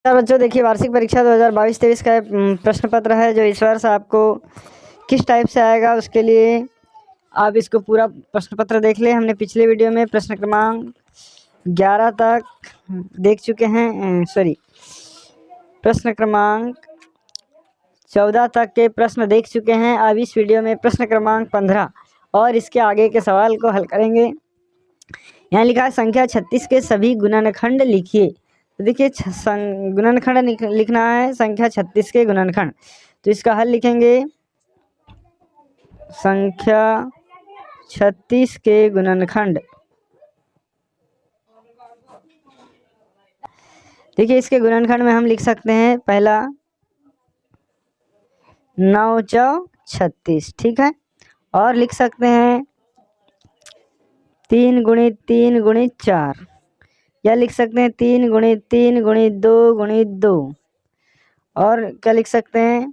बच्चों देखिए, वार्षिक परीक्षा 2022-23 का प्रश्न पत्र है जो इस वर्ष आपको किस टाइप से आएगा, उसके लिए आप इसको पूरा प्रश्न पत्र देख लें। हमने पिछले वीडियो में प्रश्न क्रमांक 11 तक देख चुके हैं, प्रश्न क्रमांक 14 तक के प्रश्न देख चुके हैं। अब इस वीडियो में प्रश्न क्रमांक 15 और इसके आगे के सवाल को हल करेंगे। यहाँ लिखा है संख्या 36 के सभी गुणनखंड लिखिए। तो देखिए, गुणनखंड लिखना है, संख्या 36 के गुणनखंड। तो इसका हल लिखेंगे, संख्या 36 के गुणनखंड। देखिए, इसके गुणनखंड में हम लिख सकते हैं, पहला 9 चौ 36, ठीक है। और लिख सकते हैं 3 गुणित 3 गुणित 4, या लिख सकते हैं 3 गुणित 3 गुणित 2 गुणित 2। और क्या लिख सकते हैं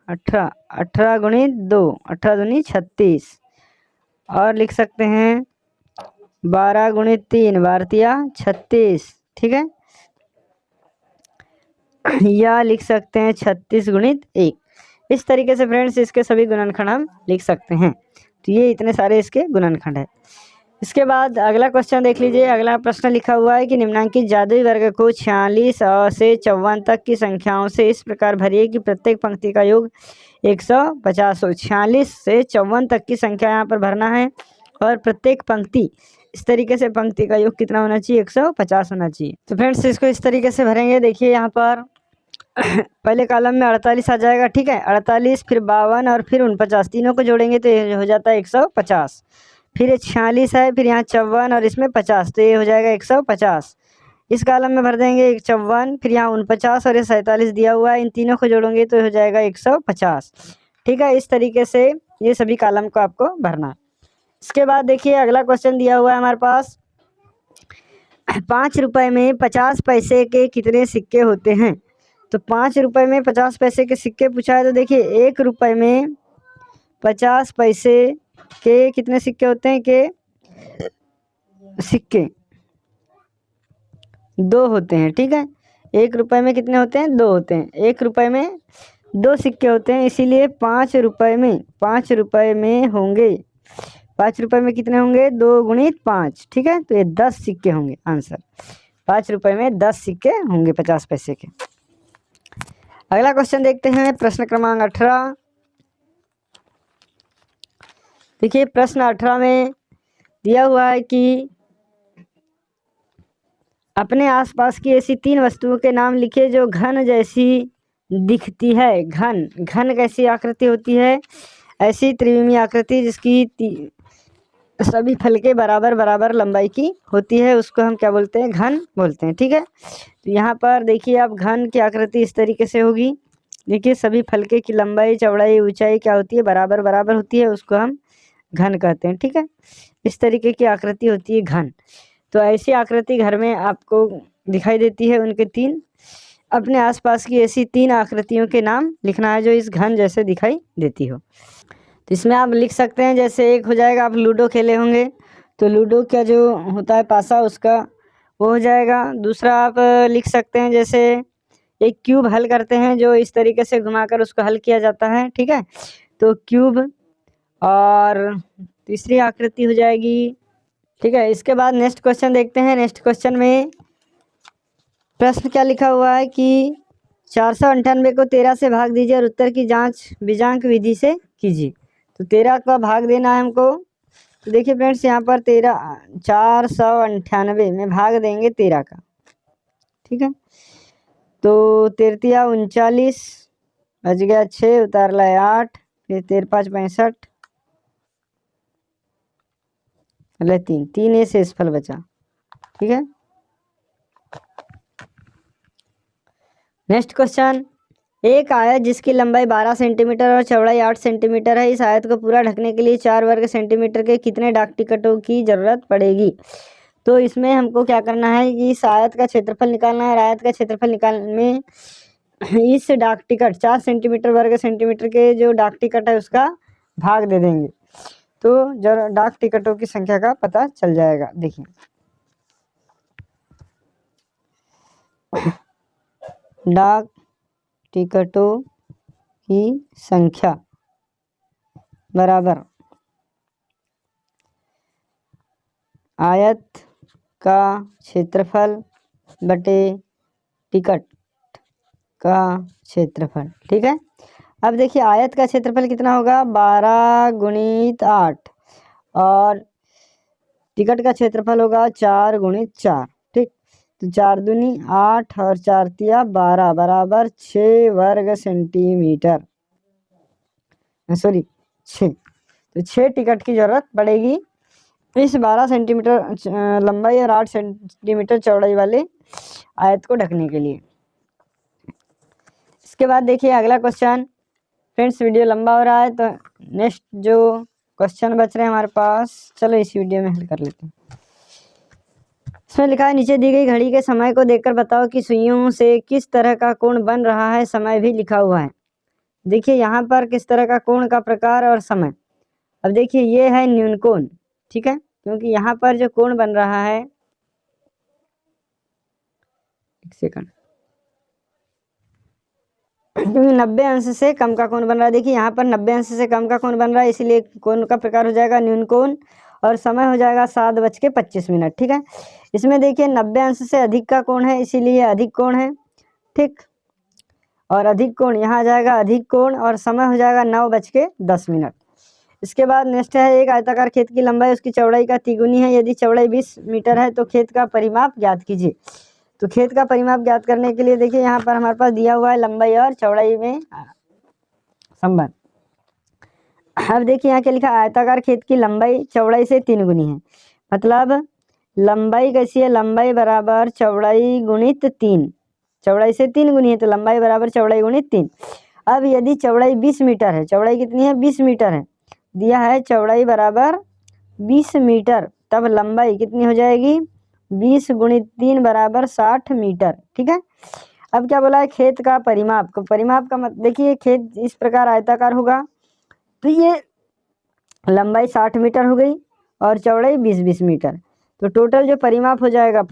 18 गुणित 2, 18 दूनी 36। और लिख सकते हैं 12 गुणित 3, 12 36, ठीक है। या लिख सकते हैं 36 गुणित 1। इस तरीके से फ्रेंड्स इसके सभी गुणनखंड हम लिख सकते हैं। तो ये इतने सारे इसके गुणनखंड है। इसके बाद अगला क्वेश्चन देख लीजिए। अगला प्रश्न लिखा हुआ है कि निम्नांकित जादुई वर्ग को 46 से 54 तक की संख्याओं से इस प्रकार भरिए कि प्रत्येक पंक्ति का योग 150 हो। 46 से 54 तक की संख्या यहाँ पर भरना है और प्रत्येक पंक्ति, इस तरीके से पंक्ति का योग कितना होना चाहिए, 150 होना चाहिए। तो फ्रेंड्स इसको इस तरीके से भरेंगे। देखिए यहाँ पर पहले कॉलम में 48 आ जाएगा, ठीक है। 48, फिर 52 और फिर 49, तीनों को जोड़ेंगे तो ये हो जाता है 150। फिर ये 46 है, फिर यहाँ 54 और इसमें 50, तो ये हो जाएगा 150। इस कॉलम में भर देंगे 54, फिर यहाँ 49 और ये 47 दिया हुआ है, इन तीनों को जोड़ोगे तो हो जाएगा 150, ठीक है। इस तरीके से ये सभी कॉलम को आपको भरना। इसके बाद देखिए अगला क्वेश्चन दिया हुआ है हमारे पास, 5 रुपए में 50 पैसे के कितने सिक्के होते हैं। तो 5 रुपए में 50 पैसे के सिक्के पूछा है। तो देखिए 1 रुपए में 50 पैसे के कितने सिक्के होते हैं, के सिक्के 2 होते हैं, ठीक है। 1 रुपए में कितने होते हैं, 2 होते हैं। 1 रुपए में 2 सिक्के होते हैं, इसीलिए 5 रुपए में होंगे, 5 रुपए में कितने होंगे, 2 गुणित 5, ठीक है। तो ये 10 सिक्के होंगे। आंसर 5 रुपए में 10 सिक्के होंगे 50 पैसे के। अगला क्वेश्चन देखते हैं, प्रश्न क्रमांक 18। देखिए प्रश्न 18 में दिया हुआ है कि अपने आसपास की ऐसी 3 वस्तुओं के नाम लिखिए जो घन जैसी दिखती है। घन कैसी आकृति होती है, ऐसी त्रिविमीय आकृति जिसकी सभी फलके बराबर बराबर लंबाई की होती है, उसको हम क्या बोलते हैं, घन बोलते हैं, ठीक है। तो यहाँ पर देखिए आप, घन की आकृति इस तरीके से होगी। देखिए सभी फलके की लंबाई चौड़ाई ऊंचाई क्या होती है, बराबर बराबर होती है, उसको हम घन कहते हैं, ठीक है। इस तरीके की आकृति होती है घन। तो ऐसी आकृति घर में आपको दिखाई देती है, उनके 3 अपने आसपास की ऐसी 3 आकृतियों के नाम लिखना है जो इस घन जैसे दिखाई देती हो। तो इसमें आप लिख सकते हैं, जैसे एक हो जाएगा, आप लूडो खेले होंगे तो लूडो का जो होता है पासा, उसका वो हो जाएगा। दूसरा आप लिख सकते हैं, जैसे एक क्यूब हल करते हैं जो इस तरीके से घुमाकर उसको हल किया जाता है, ठीक है। तो क्यूब। और तीसरी आकृति हो जाएगी, ठीक है। इसके बाद नेक्स्ट क्वेश्चन देखते हैं। नेक्स्ट क्वेश्चन में प्रश्न क्या लिखा हुआ है कि 498 को 13 से भाग दीजिए और उत्तर की जांच बीजांक विधि से कीजिए। तो 13 का भाग देना है हमको। तो देखिए फ्रेंड्स यहाँ पर 498 में भाग देंगे 13 का, ठीक है। तो 13 39, बच गया 6, उतार लाए 8, फिर 13 5 65, 3 ए शेष फल बचा, ठीक है। नेक्स्ट क्वेश्चन, एक आयत जिसकी लंबाई 12 सेंटीमीटर और चौड़ाई 8 सेंटीमीटर है, इस आयत को पूरा ढकने के लिए 4 वर्ग सेंटीमीटर के कितने डाक टिकटों की जरूरत पड़ेगी। तो इसमें हमको क्या करना है कि इस आयत का क्षेत्रफल निकालना है। आयत का क्षेत्रफल निकालने में इस डाक टिकट 4 सेंटीमीटर वर्ग सेंटीमीटर के जो डाक टिकट है उसका भाग दे देंगे, तो जरा डाक टिकटों की संख्या का पता चल जाएगा। देखिए डाक टिकटों की संख्या बराबर आयत का क्षेत्रफल बटे टिकट का क्षेत्रफल। ठीक है, अब देखिए आयत का क्षेत्रफल कितना होगा 12 गुणित 8 और टिकट का क्षेत्रफल होगा 4 गुणित 4। ठीक, तो 4 दूनी 8 और 4 तिया 12 बराबर 6 वर्ग सेंटीमीटर, सॉरी 6। तो 6 टिकट की जरूरत पड़ेगी इस 12 सेंटीमीटर लंबाई और 8 सेंटीमीटर चौड़ाई वाले आयत को ढकने के लिए। इसके बाद देखिए अगला क्वेश्चन। फ्रेंड्स वीडियो लंबा हो रहा है तो नेक्स्ट जो क्वेश्चन बच रहे हैं हमारे पास, चलो इस वीडियो में हल कर लेते हैं। इसमें लिखा है नीचे दी गई घड़ी के समय को देखकर बताओ कि सुइयों से किस तरह का कोण बन रहा है, समय भी लिखा हुआ है। देखिए यहाँ पर किस तरह का कोण का प्रकार और समय। अब देखिए ये है न्यून कोण, ठीक है, क्योंकि यहाँ पर जो कोण बन रहा है, एक सेकंड, क्योंकि 90 अंश से कम का कोण बन रहा है। देखिए यहाँ पर 90 अंश से कम का कोण बन रहा है, इसलिए कोण का प्रकार हो जाएगा न्यून कोण और समय हो जाएगा 7:25। ठीक है, इसमें देखिए 90 अंश से अधिक का कोण है, इसीलिए अधिक कोण है। ठीक, और अधिक कोण यहाँ आ जाएगा अधिक कोण और समय हो जाएगा 9:10। इसके बाद नेक्स्ट है एक आयताकार खेत की लंबाई उसकी चौड़ाई का तिगुनी है, यदि चौड़ाई 20 मीटर है तो खेत का परिमाप ज्ञात कीजिए। तो खेत का परिमाप ज्ञात करने के लिए देखिए यहाँ पर हमारे पास दिया हुआ है लंबाई और चौड़ाई में संबंध। अब देखिए यहाँ क्या लिखा, आयताकार खेत की लंबाई चौड़ाई से 3 गुनी है, मतलब लंबाई कैसी है, लंबाई बराबर चौड़ाई गुणित 3, चौड़ाई से 3 गुनी है तो लंबाई बराबर चौड़ाई गुणित 3। अब यदि चौड़ाई 20 मीटर है, चौड़ाई कितनी है 20 मीटर है, दिया है चौड़ाई बराबर 20 मीटर, तब लंबाई कितनी हो जाएगी 20 गुणित 3 बराबर 60 मीटर। ठीक है, अब क्या बोला है खेत का परिमाप, परिमाप का मतलब देखिए खेत इस प्रकार आयताकार होगा तो ये लंबाई 60 मीटर हो गई और चौड़ाई 20-20 मीटर, तो टोटल जो परिमाप हो जाएगा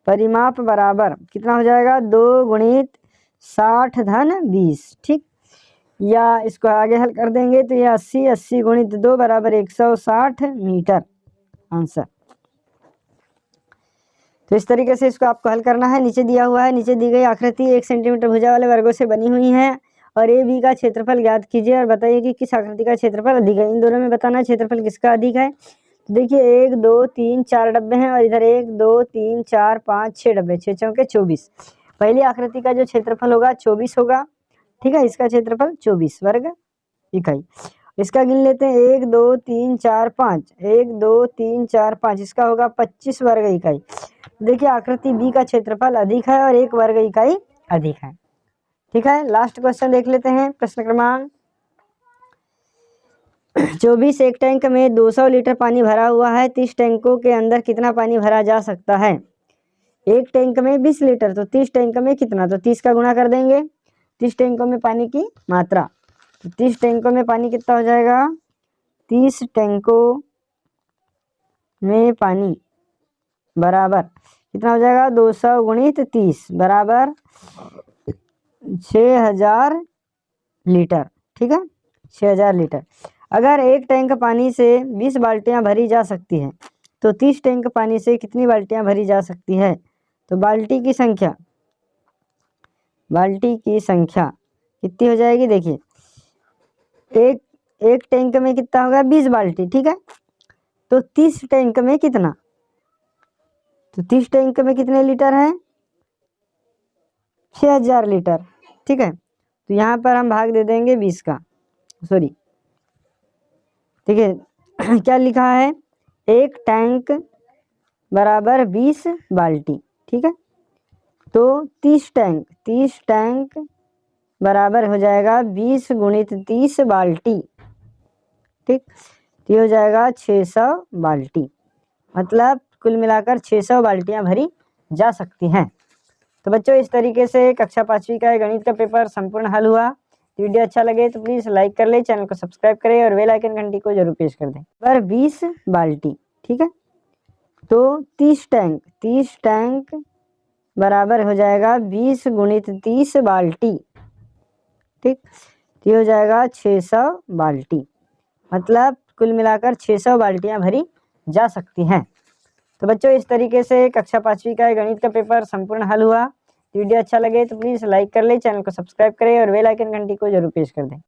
परिमाप बराबर कितना हो जाएगा 2 गुणित 60 धन 20। ठीक, या इसको आगे हल कर देंगे तो ये 80 गुणित 2 बराबर 160 मीटर आंसर। तो इस तरीके से इसको आपको हल करना है। नीचे दिया हुआ है, नीचे दी गई आकृति 1 सेंटीमीटर भुजा वाले वर्गों से बनी हुई है और ए बी का क्षेत्रफल ज्ञात कीजिए और बताइए कि किस आकृति का क्षेत्रफल अधिक है। इन दोनों में बताना है क्षेत्रफल किसका अधिक है। तो देखिए 1 2 3 4 डब्बे हैं और इधर 1 2 3 4 5 6 डब्बे, 6 चौके 24। पहली आकृति का जो क्षेत्रफल होगा 24 होगा। ठीक है, इसका क्षेत्रफल 24 वर्ग इकाई। इसका गिन लेते हैं 1 2 3 4 5, 1 2 3 4 5, इसका होगा 25 वर्ग इकाई। देखिए आकृति बी का क्षेत्रफल अधिक है और 1 वर्ग इकाई अधिक है। ठीक है, लास्ट क्वेश्चन देख लेते हैं। प्रश्न क्रमांक 24, एक टैंक में 200 लीटर पानी भरा हुआ है, 30 टैंकों के अंदर कितना पानी भरा जा सकता है। एक टैंक में 20 लीटर तो 30 टैंक में कितना, तो 30 का गुणा कर देंगे 30 टैंकों में पानी की मात्रा, तो 30 टैंकों में पानी कितना हो जाएगा 30 टैंकों में पानी बराबर कितना हो जाएगा 200 गुणित 30 बराबर 6000 लीटर। ठीक है, 6000 लीटर। अगर एक टैंक पानी से 20 बाल्टियां भरी जा सकती है तो 30 टैंक पानी से कितनी बाल्टियां भरी जा सकती है। तो बाल्टी की संख्या कितनी हो जाएगी, देखिए एक टैंक में कितना होगा 20 बाल्टी। ठीक है, तो 30 टैंक में कितना, तो 30 टैंक में कितने लीटर है 6000 लीटर। ठीक है, तो यहाँ पर हम भाग दे देंगे 20 का, सॉरी ठीक है क्या लिखा है एक टैंक बराबर 20 बाल्टी। ठीक है, तो 30 टैंक बराबर हो जाएगा 20 गुणित 30 बाल्टी। ठीक, तो ये हो जाएगा 600 बाल्टी, मतलब कुल मिलाकर 600 बाल्टियां भरी जा सकती हैं। तो बच्चों इस तरीके से कक्षा 5वीं का गणित का पेपर संपूर्ण हल हुआ। वीडियो अच्छा लगे तो प्लीज़ लाइक कर ले, चैनल को सब्सक्राइब करें और बेल आइकन घंटी को जरूर प्रेस कर दें। पर 20 बाल्टी, ठीक है, तो 30 टैंक बराबर हो जाएगा 20 गुणित 30 बाल्टी। ठीक, तो ये हो जाएगा 600 बाल्टी, मतलब कुल मिलाकर 600 बाल्टियां भरी जा सकती हैं। तो बच्चों इस तरीके से कक्षा 5वीं का गणित का पेपर संपूर्ण हल हुआ। वीडियो अच्छा लगे तो प्लीज़ लाइक कर ले, चैनल को सब्सक्राइब करें और बेल आइकन घंटी को जरूर प्रेस कर दें।